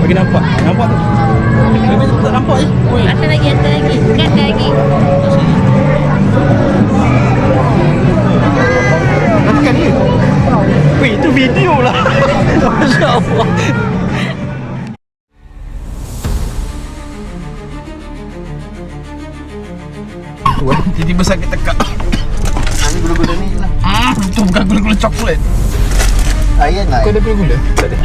Bagi nampak. Nampak tu. Tapi tak nampak je. Ada lagi. Kan ada lagi. Nampak ni. Weh, itu video lah. Masya Allah. Tiba-tiba sakit tekak. Ini gula-gula ni lah. Itu bukan gula-gula coklat. Ayan lah. Kau ada gula-gula? Tak ada.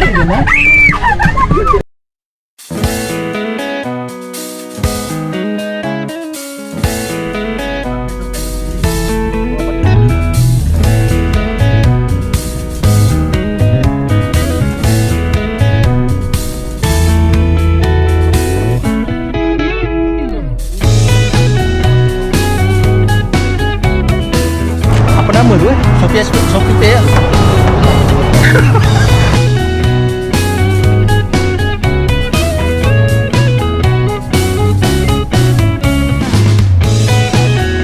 Apa nama tu Sophie Pay lah.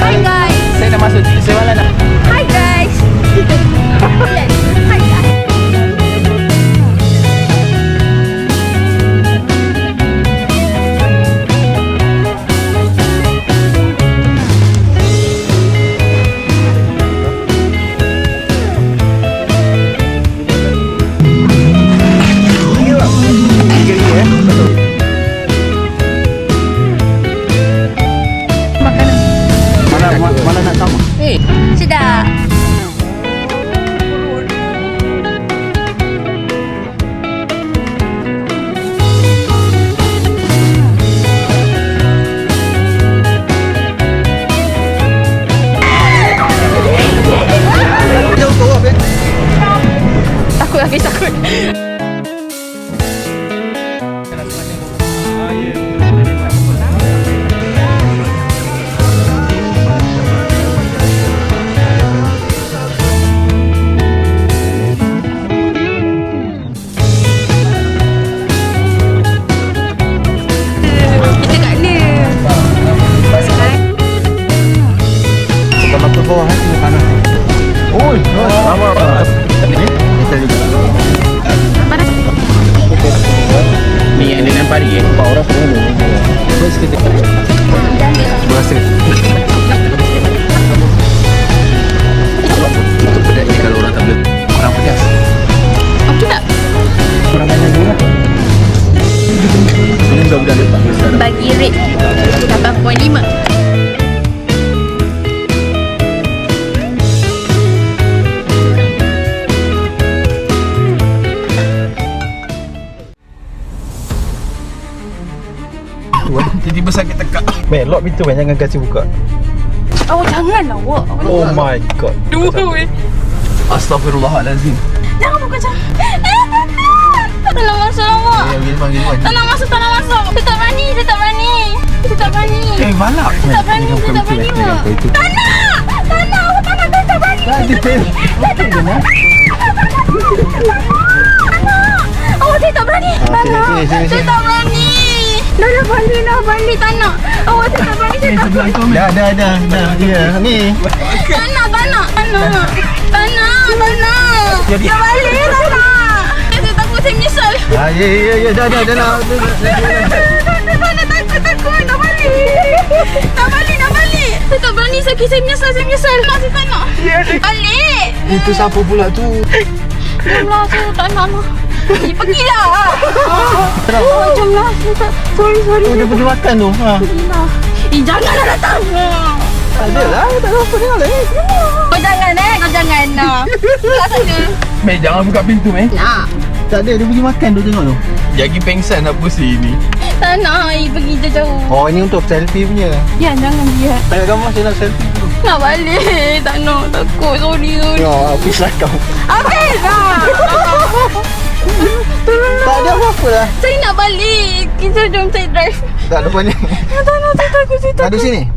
Hi guys. Saya dah masuk. Saya malah nak. Hi guys. Hi guys. Mana nak tahu? Sedap. Jauh kau apa? Takut lagi takut. Kita kat ni. Bukan mata bawah hati kanan. Oi, lama. Ni Kita lihat. Mana? ni yang dia lempari Pak orang semua ni. Terus kita Terima kasih. itu pedasnya kalau orang tak boleh. Orang pedas. Okey tak? Orang banyak dulu lah. Ini dah lepas sekarang. Bagi rate 8.5. Tiba-tiba sakit tekak. Mek, lock pintu kan, jangan kasi buka. Oh janganlah awak. Oh my god. Dua weh. Astaghfirullahalazim. Jangan buka jangan. Tak nak masuk awak. Panggil. Tak nak masuk. Saya tak berani. Balak. Tak berani awak. Tak nak. Awak tak nak. Saya tak berani. Awak saya tak berani. Sini. Saya tak berani. Dah balik. Tak nak. Awak saya tak berani. Saya tak berani. Dah. Ya, ni. Tak nak. Jadi. Dah balik. Tak nak. Saya takut saya menyesal. Ya, dah nak. Takut. Dah balik. Saya tak berani. Saya menyesal. Saya tak nak. Balik. Itu siapa pula tu? Janganlah. Saya tak nak. Pergilah. Janganlah. Sorry. Dia pergi makan tu. Pergilah. Janganlah datang. Tak ada lah, tak ada apa dia lah. Kau jangan. Tak ada. Mek, jangan buka pintu, Mek. Nak. Tak ada, dia pergi makan tu, tengok tu. Jagi pengsan apa sih ini? Tak nak. Pergi jauh. Oh, ini untuk selfie punya. Ya, jangan dia. Tengok gambar, saya nak selfie dulu. Nak balik. Tak nak. Takut. Sorry. Ya, habis lah kau. Habis lah. Tolonglah. Tak ada apa-apa lah. Saya nak balik. Kita jom saya drive. Tak ada banyak. Tak nak. Saya takut. Ada sini?